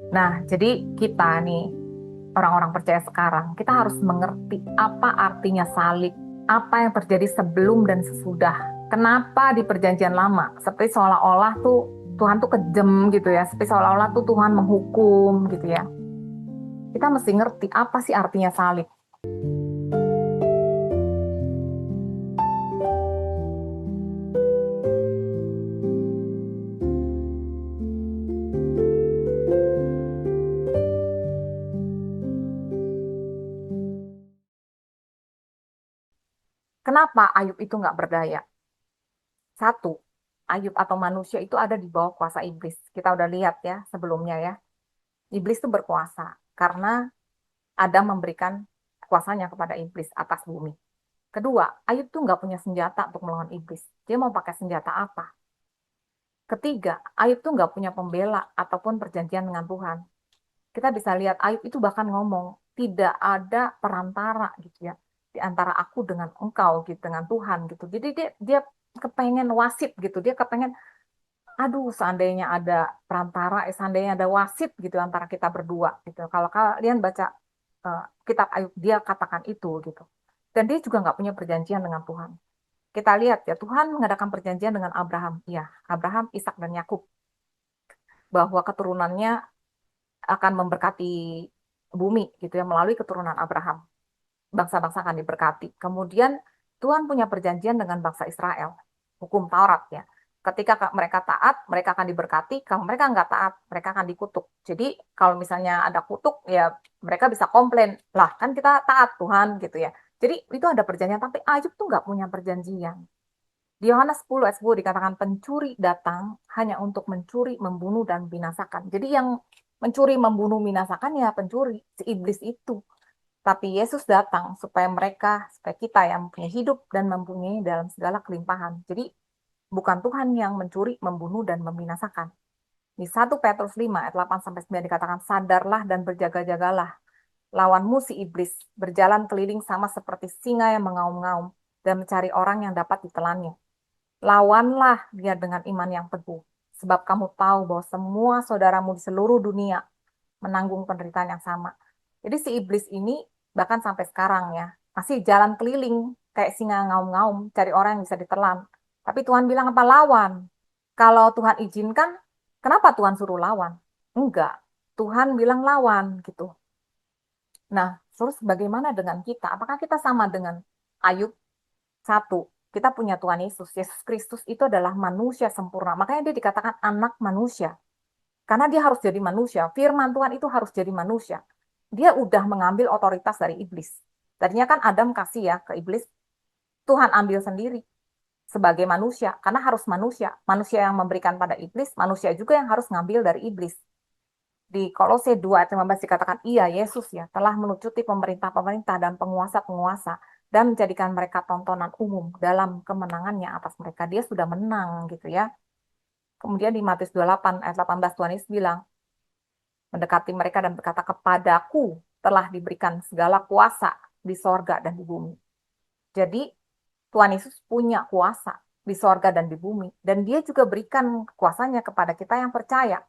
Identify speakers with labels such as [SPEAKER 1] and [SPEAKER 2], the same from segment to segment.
[SPEAKER 1] Nah, jadi kita nih, orang-orang percaya sekarang, kita harus mengerti apa artinya salib, apa yang terjadi sebelum dan sesudah. Kenapa di perjanjian lama, seperti seolah-olah tuh Tuhan tuh kejam gitu ya, seperti seolah-olah tuh Tuhan menghukum gitu ya. Kita mesti ngerti apa sih artinya salib. Kenapa Ayub itu nggak berdaya? Satu, Ayub atau manusia itu ada di bawah kuasa iblis. Kita udah lihat ya sebelumnya ya. Iblis itu berkuasa karena Adam memberikan kuasanya kepada iblis atas bumi. Kedua, Ayub tuh nggak punya senjata untuk melawan iblis. Dia mau pakai senjata apa? Ketiga, Ayub tuh nggak punya pembela ataupun perjanjian dengan Tuhan. Kita bisa lihat Ayub itu bahkan ngomong, tidak ada perantara gitu ya, di antara aku dengan engkau gitu, dengan Tuhan gitu. Jadi dia kepengen wasit gitu, dia kepengen, aduh seandainya ada perantara, seandainya ada wasit gitu antara kita berdua gitu. Kalau kalian baca kitab Ayub, dia katakan itu gitu. Dan dia juga nggak punya perjanjian dengan Tuhan. Kita lihat ya, Tuhan mengadakan perjanjian dengan Abraham. Iya, Abraham, Ishak, dan Yakub. Bahwa keturunannya akan memberkati bumi gitu ya, melalui keturunan Abraham. Bangsa-bangsa akan diberkati. Kemudian Tuhan punya perjanjian dengan bangsa Israel. Hukum Taurat ya. Ketika mereka taat, mereka akan diberkati. Kalau mereka nggak taat, mereka akan dikutuk. Jadi kalau misalnya ada kutuk, ya mereka bisa komplain. Lah kan kita taat Tuhan gitu ya. Jadi itu ada perjanjian. Tapi Ayub tuh nggak punya perjanjian. Di Yohanes 10 ayat 10 dikatakan pencuri datang hanya untuk mencuri, membunuh, dan binasakan. Jadi yang mencuri, membunuh, binasakan ya pencuri, si iblis itu. Tapi Yesus datang supaya mereka, supaya kita yang mempunyai hidup dan mempunyai dalam segala kelimpahan. Jadi bukan Tuhan yang mencuri, membunuh, dan membinasakan. Di 1 Petrus 5 ayat 8 sampai 9 dikatakan sadarlah dan berjaga-jagalah. Lawanmu si iblis berjalan keliling sama seperti singa yang mengaum-ngaum dan mencari orang yang dapat ditelannya. Lawanlah dia dengan iman yang teguh. Sebab kamu tahu bahwa semua saudaramu di seluruh dunia menanggung penderitaan yang sama. Jadi si iblis ini bahkan sampai sekarang ya, masih jalan keliling kayak singa ngaum-ngaum, cari orang yang bisa ditelan. Tapi Tuhan bilang apa? Lawan. Kalau Tuhan izinkan, kenapa Tuhan suruh lawan? Enggak. Tuhan bilang lawan gitu. Nah, terus bagaimana dengan kita? Apakah kita sama dengan Ayub? Satu, kita punya Tuhan Yesus. Yesus Kristus itu adalah manusia sempurna. Makanya dia dikatakan anak manusia. Karena dia harus jadi manusia. Firman Tuhan itu harus jadi manusia. Dia udah mengambil otoritas dari iblis. Tadinya kan Adam kasih ya ke iblis. Tuhan ambil sendiri sebagai manusia. Karena harus manusia. Manusia yang memberikan pada iblis. Manusia juga yang harus ngambil dari iblis. Di Kolose 2 ayat 15 dikatakan, iya Yesus ya telah melucuti pemerintah-pemerintah dan penguasa-penguasa dan menjadikan mereka tontonan umum dalam kemenangannya atas mereka. Dia sudah menang gitu ya. Kemudian di Matius 28 ayat 18 Tuhan Yesus bilang, mendekati mereka dan berkata, kepadaku telah diberikan segala kuasa di sorga dan di bumi. Jadi Tuhan Yesus punya kuasa di sorga dan di bumi. Dan dia juga berikan kuasanya kepada kita yang percaya.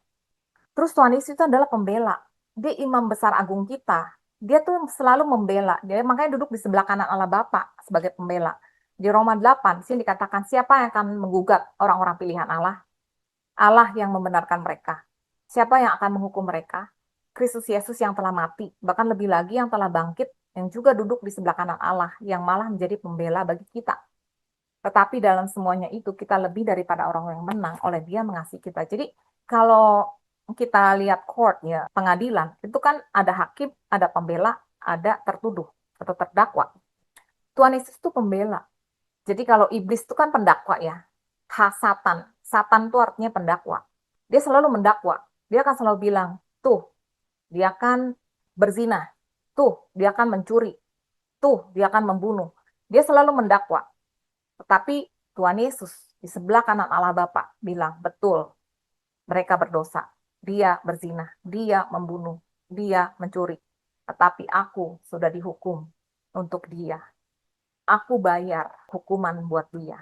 [SPEAKER 1] Terus Tuhan Yesus itu adalah pembela. Dia imam besar agung kita. Dia tuh selalu membela. Dia makanya duduk di sebelah kanan Allah Bapa sebagai pembela. Di Roma 8, sini dikatakan siapa yang akan menggugat orang-orang pilihan Allah? Allah yang membenarkan mereka. Siapa yang akan menghukum mereka? Kristus Yesus yang telah mati, bahkan lebih lagi yang telah bangkit, yang juga duduk di sebelah kanan Allah, yang malah menjadi pembela bagi kita. Tetapi dalam semuanya itu kita lebih daripada orang yang menang oleh Dia mengasihi kita. Jadi kalau kita lihat court ya, pengadilan, itu kan ada hakim, ada pembela, ada tertuduh atau terdakwa. Tuhan Yesus itu pembela. Jadi kalau iblis itu kan pendakwa ya. Satan. Satan itu artinya pendakwa. Dia selalu mendakwa. Dia akan selalu bilang, tuh, dia akan berzina. Tuh, dia akan mencuri. Tuh, dia akan membunuh. Dia selalu mendakwa. Tetapi Tuhan Yesus di sebelah kanan Allah Bapa bilang, betul, mereka berdosa. Dia berzina, dia membunuh, dia mencuri. Tetapi aku sudah dihukum untuk dia. Aku bayar hukuman buat dia.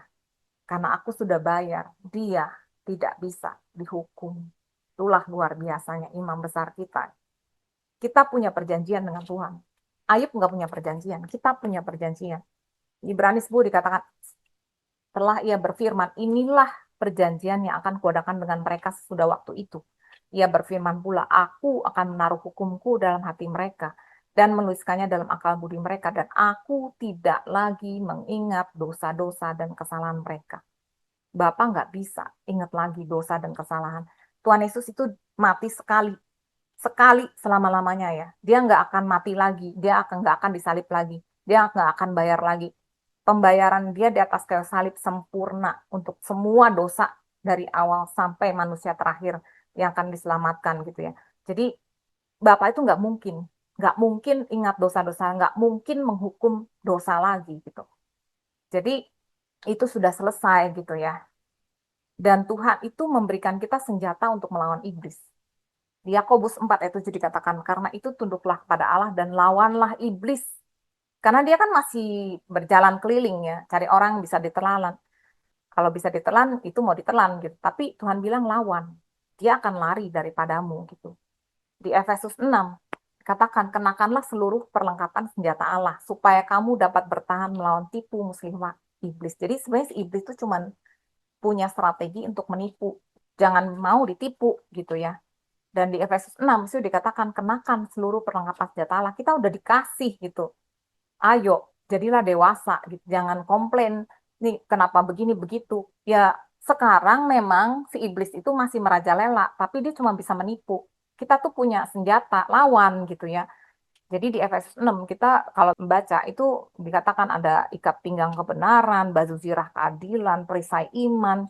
[SPEAKER 1] Karena aku sudah bayar, dia tidak bisa dihukum. Itulah luar biasanya imam besar kita. Kita punya perjanjian dengan Tuhan. Ayub nggak punya perjanjian, kita punya perjanjian. Di Ibrani 10 dikatakan, setelah ia berfirman, inilah perjanjian yang akan kuadakan dengan mereka sesudah waktu itu. Ia berfirman pula, aku akan menaruh hukumku dalam hati mereka dan menuliskannya dalam akal budi mereka, dan aku tidak lagi mengingat dosa-dosa dan kesalahan mereka. Bapak nggak bisa ingat lagi dosa dan kesalahan. Tuhan Yesus itu mati sekali, sekali selama-lamanya ya. Dia nggak akan mati lagi, dia nggak akan disalib lagi, dia nggak akan bayar lagi. Pembayaran dia di atas kayu salib sempurna untuk semua dosa dari awal sampai manusia terakhir yang akan diselamatkan gitu ya. Jadi Bapak itu nggak mungkin ingat dosa-dosa, nggak mungkin menghukum dosa lagi gitu. Jadi itu sudah selesai gitu ya. Dan Tuhan itu memberikan kita senjata untuk melawan iblis. Di Yakobus 4 ayat 7 dikatakan, karena itu tunduklah kepada Allah dan lawanlah iblis. Karena dia kan masih berjalan keliling ya, cari orang yang bisa ditelan. Kalau bisa ditelan, itu mau ditelan gitu. Tapi Tuhan bilang lawan. Dia akan lari daripadamu gitu. Di Efesus 6, katakan, kenakanlah seluruh perlengkapan senjata Allah, supaya kamu dapat bertahan melawan tipu muslihat iblis. Jadi sebenarnya si iblis itu cuma punya strategi untuk menipu. Jangan mau ditipu gitu ya. Dan di Efesus 6 itu dikatakan kenakan seluruh perlengkapan senjata Allah. Kita udah dikasih gitu. Ayo, jadilah dewasa gitu. Jangan komplain. Nih, kenapa begini begitu? Ya, sekarang memang si iblis itu masih merajalela, tapi dia cuma bisa menipu. Kita tuh punya senjata lawan gitu ya. Jadi di Efesus 6 kita kalau membaca itu dikatakan ada ikat pinggang kebenaran, baju zirah keadilan, perisai iman,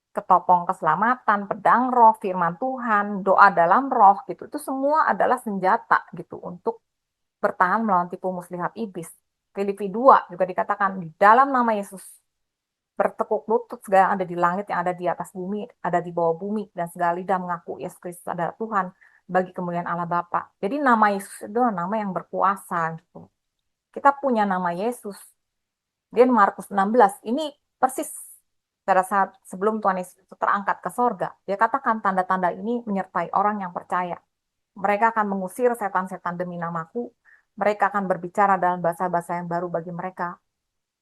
[SPEAKER 1] ketopong keselamatan, pedang roh, firman Tuhan, doa dalam roh gitu. Itu semua adalah senjata gitu untuk bertahan melawan tipu muslihat iblis. Filipi 2 juga dikatakan di dalam nama Yesus bertekuk lutut segala yang ada di langit, yang ada di atas bumi, ada di bawah bumi, dan segala lidah mengaku Yesus Kristus adalah Tuhan bagi kemuliaan Allah Bapa. Jadi nama Yesus itu adalah nama yang berkuasa gitu. Kita punya nama Yesus. Dia Markus 16. Ini persis pada saat sebelum Tuhan Yesus itu terangkat ke sorga. Dia katakan tanda-tanda ini menyertai orang yang percaya. Mereka akan mengusir setan-setan demi namaku. Mereka akan berbicara dalam bahasa-bahasa yang baru bagi mereka.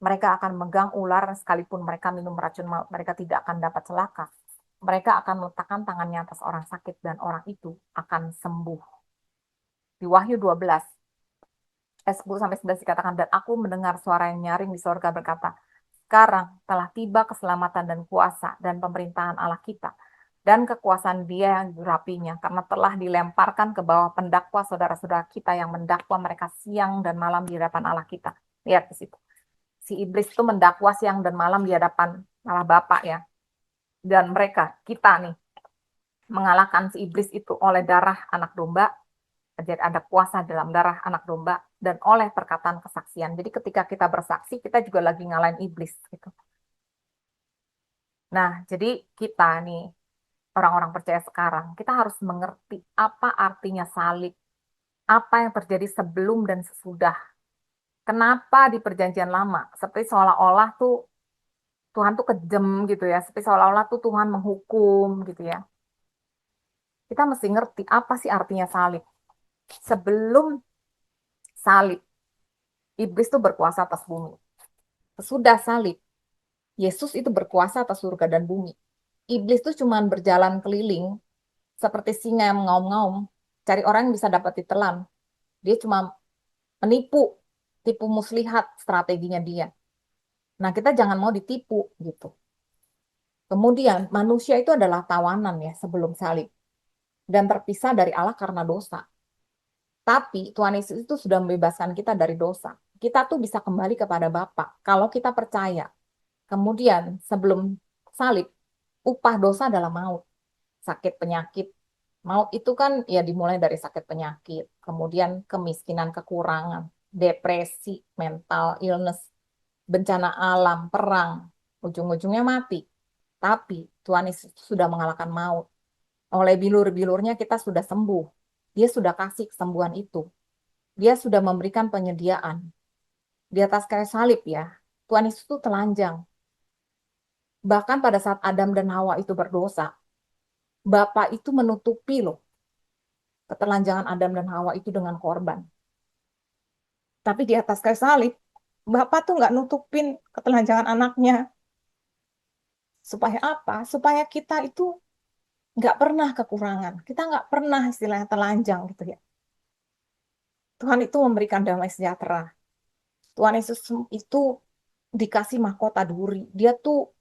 [SPEAKER 1] Mereka akan megang ular sekalipun mereka minum racun maut. Mereka tidak akan dapat celaka. Mereka akan meletakkan tangannya atas orang sakit dan orang itu akan sembuh. Di Wahyu 12, ayat 10 sampai 11 dikatakan, dan aku mendengar suara yang nyaring di sorga berkata, sekarang telah tiba keselamatan dan kuasa dan pemerintahan Allah kita dan kekuasaan Dia yang dirapinya, karena telah dilemparkan ke bawah pendakwa saudara-saudara kita yang mendakwa mereka siang dan malam di hadapan Allah kita. Lihat di situ. Si iblis itu mendakwa siang dan malam di hadapan Allah Bapa ya. Dan mereka, kita nih, mengalahkan si iblis itu oleh darah anak domba. Jadi ada kuasa dalam darah anak domba dan oleh perkataan kesaksian. Jadi ketika kita bersaksi, kita juga lagi ngalahin iblis gitu. Nah, jadi kita nih, orang-orang percaya sekarang, kita harus mengerti apa artinya salib, apa yang terjadi sebelum dan sesudah. Kenapa di perjanjian lama, seperti seolah-olah tuh Tuhan tuh kejam gitu ya, seperti seolah-olah tuh Tuhan menghukum gitu ya. Kita mesti ngerti apa sih artinya salib. Sebelum salib, iblis tuh berkuasa atas bumi. Sesudah salib, Yesus itu berkuasa atas surga dan bumi. Iblis tuh cuman berjalan keliling seperti singa yang mengaum-ngaum, cari orang yang bisa dapat ditelan. Dia cuma menipu, tipu muslihat strateginya dia. Nah, kita jangan mau ditipu gitu. Kemudian, manusia itu adalah tawanan ya sebelum salib dan terpisah dari Allah karena dosa. Tapi Tuhan Yesus itu sudah membebaskan kita dari dosa. Kita tuh bisa kembali kepada Bapa kalau kita percaya. Kemudian, sebelum salib, upah dosa adalah maut, sakit penyakit. Maut itu kan ya dimulai dari sakit penyakit, kemudian kemiskinan, kekurangan, depresi, mental illness, bencana alam, perang, ujung-ujungnya mati. Tapi Tuhan Yesus sudah mengalahkan maut. Oleh bilur-bilurnya kita sudah sembuh. Dia sudah kasih kesembuhan itu. Dia sudah memberikan penyediaan. Di atas kayu salib ya, Tuhan Yesus itu telanjang. Bahkan pada saat Adam dan Hawa itu berdosa, Bapa itu menutupi loh ketelanjangan Adam dan Hawa itu dengan korban. Tapi di atas kayu salib, Bapa tuh nggak nutupin ketelanjangan anaknya. Supaya apa? Supaya kita itu nggak pernah kekurangan. Kita nggak pernah istilahnya telanjang gitu ya. Tuhan itu memberikan damai sejahtera. Tuhan Yesus itu dikasih mahkota duri. Dia tuh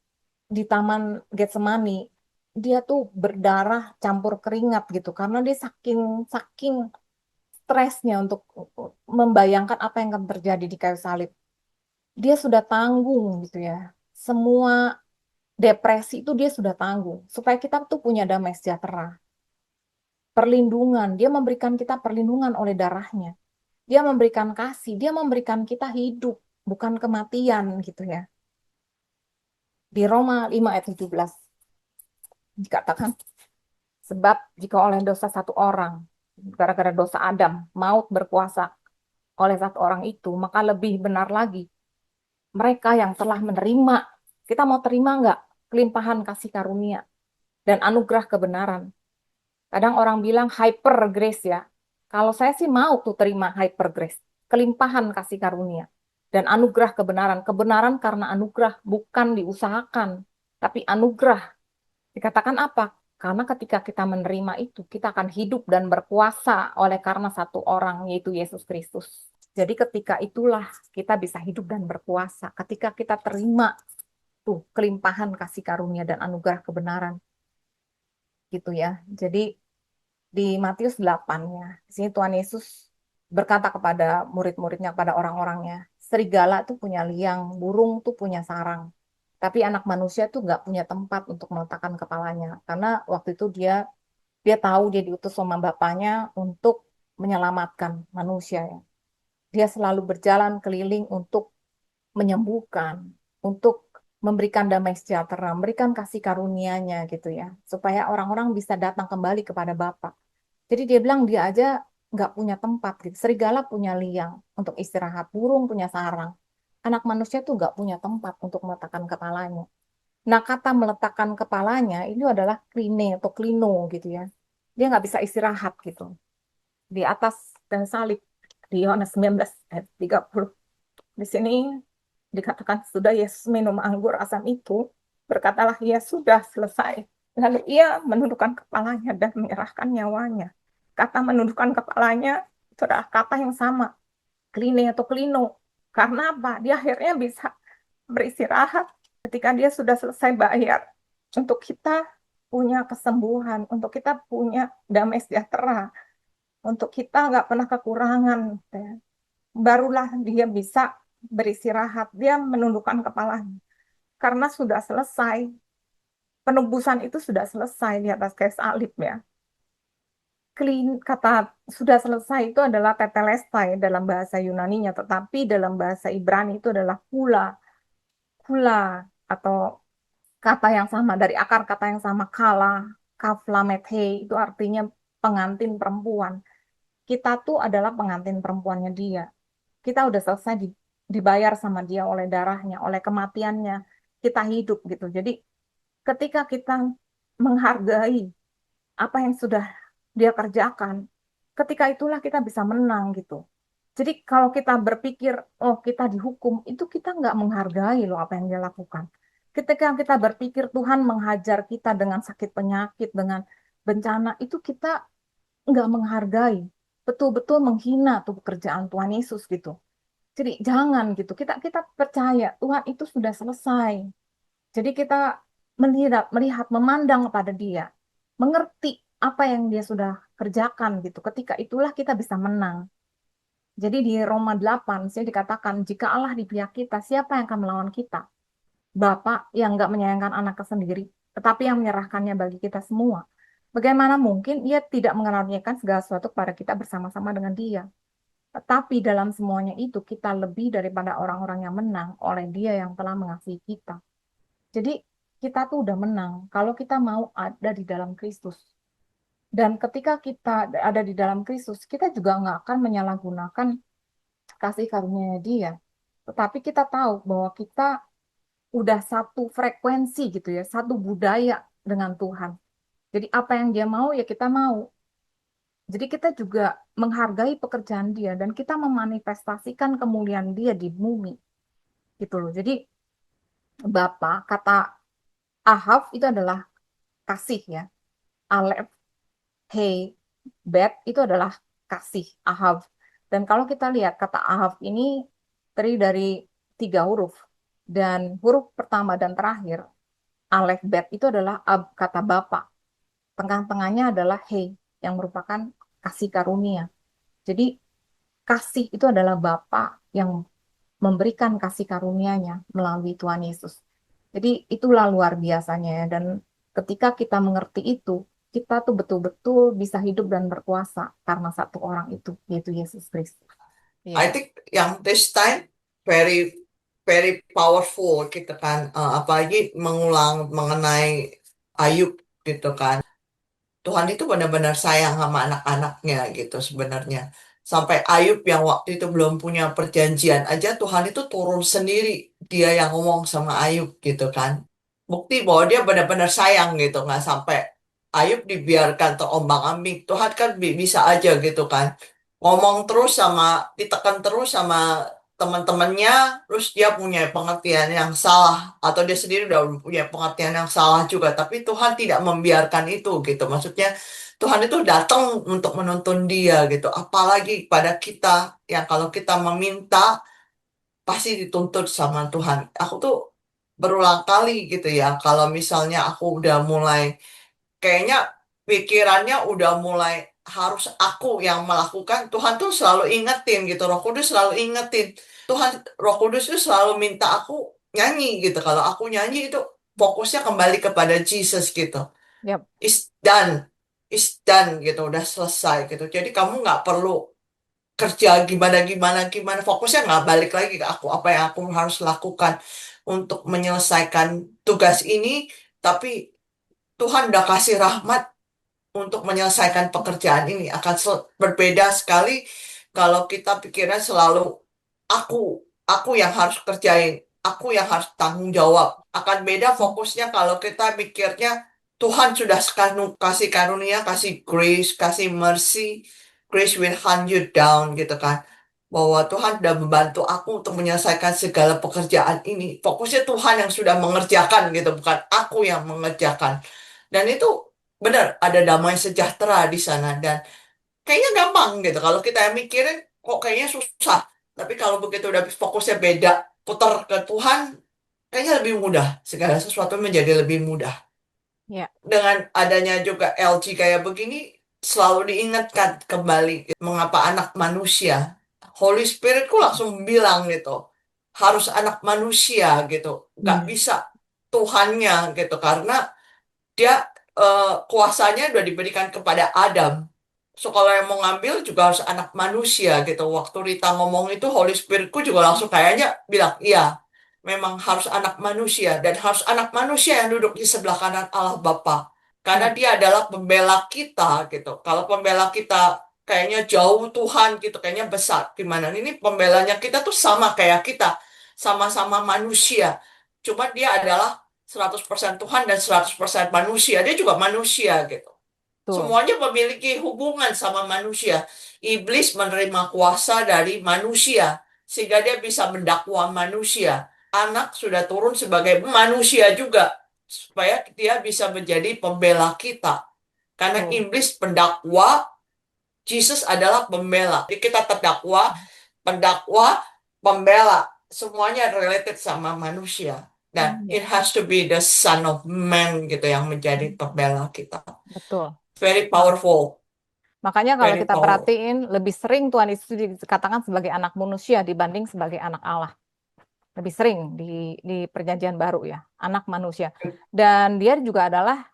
[SPEAKER 1] di Taman Getsemani, dia tuh berdarah campur keringat gitu karena dia saking saking stresnya untuk membayangkan apa yang akan terjadi di kayu salib. Dia sudah tanggung gitu ya. Semua depresi itu dia sudah tanggung supaya kita tuh punya damai sejahtera, perlindungan. Dia memberikan kita perlindungan oleh darahnya. Dia memberikan kasih, dia memberikan kita hidup, bukan kematian gitu ya. Di Roma 5 ayat 17 dikatakan, sebab jika oleh dosa satu orang, gara-gara dosa Adam, maut berkuasa oleh satu orang itu, maka lebih benar lagi, mereka yang telah menerima, kita mau terima nggak kelimpahan kasih karunia dan anugerah kebenaran. Kadang orang bilang hyper grace ya. Kalau saya sih mau tuh terima hyper grace, kelimpahan kasih karunia dan anugerah kebenaran. Kebenaran karena anugerah, bukan diusahakan, tapi anugerah. Dikatakan apa? Karena ketika kita menerima itu, kita akan hidup dan berkuasa oleh karena satu orang, yaitu Yesus Kristus. Jadi ketika itulah kita bisa hidup dan berkuasa. Ketika kita terima tuh kelimpahan kasih karunia dan anugerah kebenaran gitu ya. Jadi di Matius 8 ya, di sini Tuhan Yesus berkata kepada murid-muridnya, kepada orang-orangnya, serigala tuh punya liang, burung tuh punya sarang. Tapi anak manusia tuh nggak punya tempat untuk meletakkan kepalanya. Karena waktu itu dia tahu dia diutus sama bapaknya untuk menyelamatkan manusia ya. Dia selalu berjalan keliling untuk menyembuhkan, untuk memberikan damai sejahtera, memberikan kasih karunia-Nya gitu ya, supaya orang-orang bisa datang kembali kepada Bapa. Jadi dia bilang dia aja nggak punya tempat gitu. Serigala punya liang untuk istirahat, burung punya sarang. Anak manusia tuh nggak punya tempat untuk meletakkan kepalanya. Nah, kata meletakkan kepalanya ini adalah kline atau klino gitu ya. Dia nggak bisa istirahat gitu. Di atas dan salib di Yohanes 19 ayat 30. Di sini dikatakan sudah Yesus minum anggur asam itu, berkatalah ia sudah selesai. Lalu ia menundukkan kepalanya dan menyerahkan nyawanya. Kata menundukkan kepalanya itu adalah kata yang sama, kline atau klino. Karena apa? Dia akhirnya bisa beristirahat ketika dia sudah selesai bayar untuk kita punya kesembuhan, untuk kita punya damai sejahtera, untuk kita nggak pernah kekurangan. Ya. Barulah dia bisa beristirahat, dia menundukkan kepalanya. Karena sudah selesai, penebusan itu sudah selesai di atas kayu salib ya. Kata sudah selesai itu adalah tetelestai dalam bahasa Yunaninya, tetapi dalam bahasa Ibrani itu adalah kula, kula atau kata yang sama dari akar kata yang sama kala, kaflamethe itu artinya pengantin perempuan. Kita tuh adalah pengantin perempuannya dia. Kita udah selesai dibayar sama dia oleh darahnya, oleh kematiannya. Kita hidup gitu. Jadi ketika kita menghargai apa yang sudah dia kerjakan, ketika itulah kita bisa menang gitu. Jadi kalau kita berpikir, oh kita dihukum, itu kita nggak menghargai loh apa yang dia lakukan. Ketika kita berpikir Tuhan menghajar kita dengan sakit penyakit, dengan bencana, itu kita nggak menghargai. Betul-betul menghina tuh pekerjaan Tuhan Yesus gitu. Jadi jangan gitu. Kita kita percaya Tuhan itu sudah selesai. Jadi kita melihat, memandang kepada Dia, mengerti apa yang Dia sudah kerjakan gitu. Ketika itulah kita bisa menang. Jadi di Roma 8, saya dikatakan, jika Allah di pihak kita, siapa yang akan melawan kita? Bapak yang nggak menyayangkan anaknya sendiri, tetapi yang menyerahkannya bagi kita semua. Bagaimana mungkin Ia tidak mengaruniakan segala sesuatu kepada kita bersama-sama dengan Dia? Tetapi dalam semuanya itu, kita lebih daripada orang-orang yang menang oleh Dia yang telah mengasihi kita. Jadi kita tuh udah menang kalau kita mau ada di dalam Kristus. Dan ketika kita ada di dalam Kristus, kita juga nggak akan menyalahgunakan kasih karunia Dia. Tetapi kita tahu bahwa kita udah satu frekuensi gitu ya, satu budaya dengan Tuhan. Jadi apa yang dia mau ya kita mau. Jadi kita juga menghargai pekerjaan dia dan kita memanifestasikan kemuliaan dia di bumi gitu loh. Jadi Bapa, kata Ahab itu adalah kasih ya. Aleph, Hey, Bet itu adalah kasih Ahab. Dan kalau kita lihat kata Ahab ini terdiri dari 3 huruf. Dan huruf pertama dan terakhir, Aleph, Bet itu adalah kata Bapa. Tengah-tengahnya adalah Hey, yang merupakan kasih karunia. Jadi kasih itu adalah Bapa yang memberikan kasih karunia-Nya melalui Tuhan Yesus. Jadi itulah luar biasanya ya. Dan ketika kita mengerti itu, kita tuh betul-betul bisa hidup dan berkuasa karena satu orang itu, yaitu Yesus Kristus. Iya.
[SPEAKER 2] I think yang this time very very powerful gitu kan. Apalagi mengulang mengenai Ayub gitu kan. Tuhan itu benar-benar sayang sama anak-anaknya gitu sebenarnya. Sampai Ayub yang waktu itu belum punya perjanjian aja Tuhan itu turun sendiri. Dia yang ngomong sama Ayub gitu kan. Bukti bahwa dia benar-benar sayang gitu. Nggak sampai Ayub dibiarkan terombang-ambing. Tuhan kan bisa aja gitu kan. Ngomong terus sama, ditekan terus sama teman-temannya, terus dia punya pengertian yang salah. Atau dia sendiri udah punya pengertian yang salah juga. Tapi Tuhan tidak membiarkan itu gitu. Maksudnya Tuhan itu datang untuk menuntun dia gitu. Apalagi pada kita yang kalau kita meminta pasti dituntut sama Tuhan. Aku tuh berulang kali gitu ya. Kalau misalnya aku udah mulai kayaknya pikirannya udah mulai harus aku yang melakukan. Tuhan tuh selalu ingetin gitu. Roh Kudus selalu ingetin. Tuhan Roh Kudus tuh selalu minta aku nyanyi gitu. Kalau aku nyanyi itu fokusnya kembali kepada Jesus gitu.
[SPEAKER 1] Yap.
[SPEAKER 2] Is done, is done gitu, udah selesai gitu. Jadi kamu nggak perlu kerja gimana gimana gimana, fokusnya nggak balik lagi ke aku apa yang aku harus lakukan untuk menyelesaikan tugas ini. Tapi Tuhan udah kasih rahmat untuk menyelesaikan pekerjaan ini akan berbeda sekali kalau kita pikiran selalu aku aku yang harus kerjain, aku yang harus tanggung jawab. Akan beda fokusnya kalau kita mikirnya Tuhan sudah kasih karunia, kasih grace, kasih mercy, grace will hunt you down gitu kan. Bahwa Tuhan sudah membantu aku untuk menyelesaikan segala pekerjaan ini. Fokusnya Tuhan yang sudah mengerjakan gitu, bukan aku yang mengerjakan. Dan itu benar ada damai sejahtera di sana dan kayaknya gampang gitu. Kalau kita yang mikirin kok kayaknya susah. Tapi kalau begitu udah fokusnya beda, putar ke Tuhan, kayaknya lebih mudah. Segala sesuatu menjadi lebih mudah.
[SPEAKER 1] Ya.
[SPEAKER 2] Dengan adanya juga LG kayak begini, selalu diingatkan kembali gitu, mengapa anak manusia. Holy Spiritku langsung bilang gitu, harus anak manusia gitu. Nggak
[SPEAKER 1] Hmm.
[SPEAKER 2] bisa Tuhannya gitu, karena dia kuasanya udah diberikan kepada Adam. So kalau yang mau ngambil juga harus anak manusia gitu. Waktu Rita ngomong itu Holy Spiritku juga langsung kayaknya bilang, iya, memang harus anak manusia dan harus anak manusia yang duduk di sebelah kanan Allah Bapa. Karena
[SPEAKER 1] Ya.
[SPEAKER 2] dia adalah pembela kita gitu. Kalau pembela kita kayaknya jauh Tuhan gitu, kayaknya besar. Gimana? Ini pembelanya kita tuh sama kayak kita. Sama-sama manusia. Cuma dia adalah 100% Tuhan dan 100% manusia. Dia juga manusia gitu.
[SPEAKER 1] Betul.
[SPEAKER 2] Semuanya memiliki hubungan sama manusia. Iblis menerima kuasa dari manusia, sehingga dia bisa mendakwa manusia. Anak sudah turun sebagai manusia juga, supaya dia bisa menjadi pembela kita. Karena
[SPEAKER 1] Betul.
[SPEAKER 2] iblis pendakwa, Jesus adalah pembela. Jadi kita terdakwa, pendakwa, pembela. Semuanya related sama manusia. Dan
[SPEAKER 1] Ya.
[SPEAKER 2] it has to be the Son of Man gitu yang menjadi pembela kita.
[SPEAKER 1] Betul.
[SPEAKER 2] Very
[SPEAKER 1] Mak-
[SPEAKER 2] powerful,
[SPEAKER 1] Makanya kalau
[SPEAKER 2] very
[SPEAKER 1] kita
[SPEAKER 2] powerful.
[SPEAKER 1] perhatiin, lebih sering Tuhan Yesus dikatakan sebagai anak manusia dibanding sebagai anak Allah. Lebih sering di perjanjian baru ya, anak manusia. Dan dia juga adalah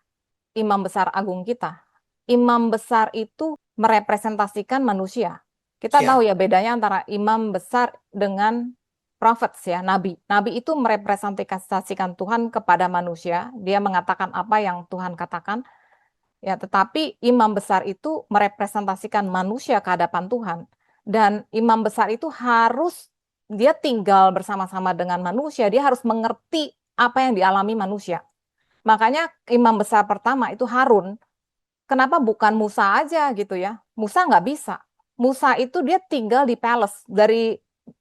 [SPEAKER 1] imam besar agung kita. Imam besar itu merepresentasikan manusia. Kita tahu
[SPEAKER 2] Ya,
[SPEAKER 1] ya bedanya antara imam besar dengan prophets ya, nabi. Nabi itu merepresentasikan Tuhan kepada manusia. Dia mengatakan apa yang Tuhan katakan. Ya, tetapi imam besar itu merepresentasikan manusia ke hadapan Tuhan. Dan imam besar itu harus dia tinggal bersama-sama dengan manusia, dia harus mengerti apa yang dialami manusia. Makanya imam besar pertama itu Harun. Kenapa bukan Musa aja gitu ya? Musa nggak bisa. Musa itu dia tinggal di palace. Dari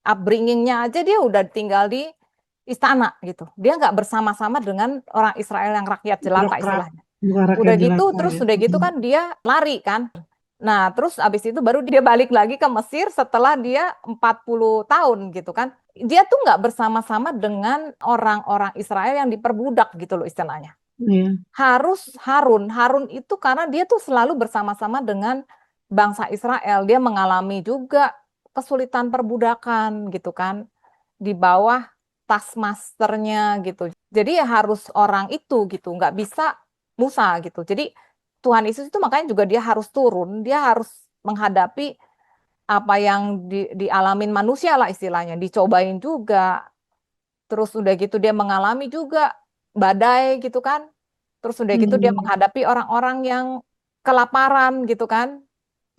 [SPEAKER 1] upbringingnya aja dia udah tinggal di istana gitu. Dia nggak bersama-sama dengan orang Israel yang rakyat jelata
[SPEAKER 3] Birokrat,
[SPEAKER 1] istilahnya.
[SPEAKER 3] bukan rakyat
[SPEAKER 1] Udah gitu,
[SPEAKER 3] jelata
[SPEAKER 1] terus
[SPEAKER 3] ya.
[SPEAKER 1] udah gitu kan dia lari kan. Nah, terus abis itu baru dia balik lagi ke Mesir setelah dia 40 tahun gitu kan. Dia tuh nggak bersama-sama dengan orang-orang Israel yang diperbudak gitu loh istilahnya.
[SPEAKER 3] Iya.
[SPEAKER 1] Harus Harun itu karena dia tuh selalu bersama-sama dengan bangsa Israel. Dia mengalami juga kesulitan perbudakan gitu kan di bawah taskmasternya gitu. Jadi ya harus orang itu gitu, nggak bisa Musa gitu. Jadi Tuhan Yesus itu makanya juga dia harus turun, dia harus menghadapi apa yang dialamin manusia lah istilahnya, dicobain juga. Terus udah gitu dia mengalami juga badai gitu kan. Terus udah gitu dia
[SPEAKER 3] Hmm.
[SPEAKER 1] menghadapi orang-orang yang kelaparan gitu kan.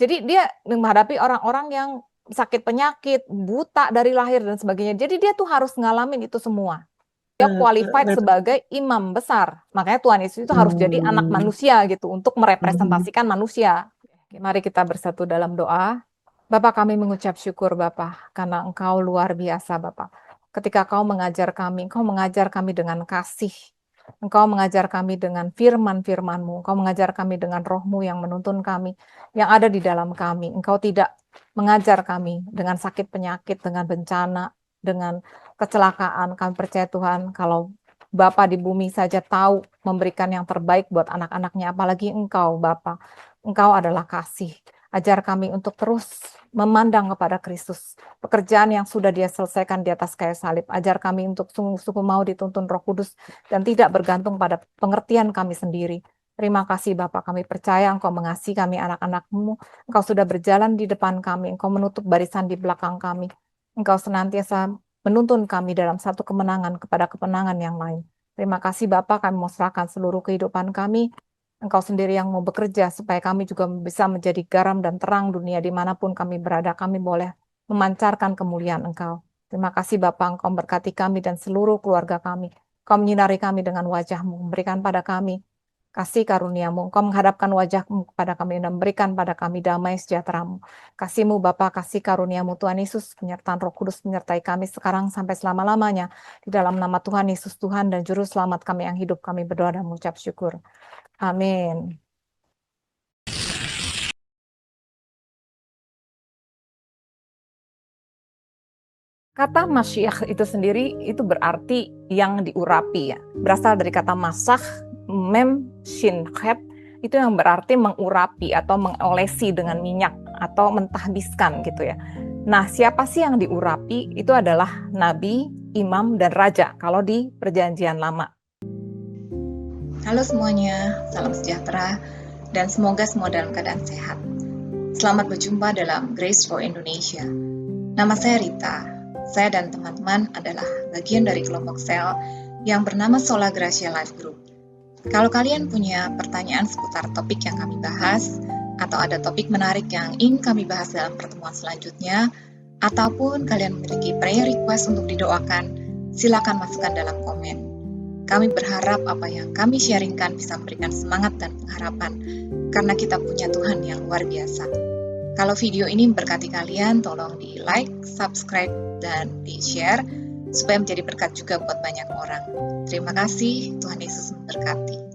[SPEAKER 1] Jadi dia menghadapi orang-orang yang sakit penyakit, buta dari lahir dan sebagainya. Jadi dia tuh harus ngalamin itu semua. Dia qualified
[SPEAKER 3] Dan,
[SPEAKER 1] sebagai imam besar. Makanya Tuhan Yesus itu harus jadi anak
[SPEAKER 3] hmm,
[SPEAKER 1] manusia gitu untuk
[SPEAKER 3] hmm,
[SPEAKER 1] merepresentasikan manusia. Oke, mari kita bersatu dalam doa. Bapak kami mengucap syukur Bapak karena Engkau luar biasa Bapak. Ketika Engkau mengajar kami dengan kasih. Engkau mengajar kami dengan firman-firman-Mu. Engkau mengajar kami dengan roh-Mu yang menuntun kami, yang ada di dalam kami. Engkau tidak mengajar kami dengan sakit penyakit, dengan bencana, dengan kecelakaan. Kami percaya Tuhan, kalau Bapa di bumi saja tahu memberikan yang terbaik buat anak-anaknya, apalagi Engkau Bapa. Engkau adalah kasih. Ajar kami untuk terus memandang kepada Kristus. Pekerjaan yang sudah Dia selesaikan di atas kayu salib. Ajar kami untuk sungguh-sungguh mau dituntun Roh Kudus dan tidak bergantung pada pengertian kami sendiri. Terima kasih Bapak, kami percaya Engkau mengasihi kami anak-anak-Mu. Engkau sudah berjalan di depan kami, Engkau menutup barisan di belakang kami. Engkau senantiasa menuntun kami dalam satu kemenangan kepada kemenangan yang lain. Terima kasih Bapak, kami mau serahkan seluruh kehidupan kami. Engkau sendiri yang mau bekerja supaya kami juga bisa menjadi garam dan terang dunia dimanapun kami berada. Kami boleh memancarkan kemuliaan Engkau. Terima kasih Bapak, Engkau berkati kami dan seluruh keluarga kami. Engkau menyinari kami dengan wajah-Mu, memberikan pada kami kasih karunia-Mu. Engkau menghadapkan wajah-Mu kepada kami dan memberikan pada kami damai sejahtera-Mu. Kasih-Mu Bapa, kasih karunia-Mu Tuhan Yesus, penyertaan Roh Kudus menyertai kami sekarang sampai selama-lamanya. Di dalam nama Tuhan Yesus Tuhan dan Juru Selamat kami yang hidup, kami berdoa dan mengucap syukur. Amin. Kata Masyiah itu sendiri itu berarti yang diurapi ya. Berasal dari kata masah, mem, shin, khet, itu yang berarti mengurapi atau mengolesi dengan minyak atau mentahbiskan gitu ya. Nah, siapa sih yang diurapi? Itu adalah nabi, imam, dan raja kalau di perjanjian lama.
[SPEAKER 4] Halo semuanya, salam sejahtera, dan semoga semua dalam keadaan sehat. Selamat berjumpa dalam Grace for Indonesia. Nama saya Rita. Saya dan teman-teman adalah bagian dari kelompok sel yang bernama Sola Gracia Life Group. Kalau kalian punya pertanyaan seputar topik yang kami bahas, atau ada topik menarik yang ingin kami bahas dalam pertemuan selanjutnya, ataupun kalian memiliki prayer request untuk didoakan, silakan masukkan dalam komen. Kami berharap apa yang kami sharingkan bisa memberikan semangat dan pengharapan, karena kita punya Tuhan yang luar biasa. Kalau video ini memberkati kalian, tolong di like, subscribe, dan di share, supaya menjadi berkat juga buat banyak orang. Terima kasih, Tuhan Yesus memberkati.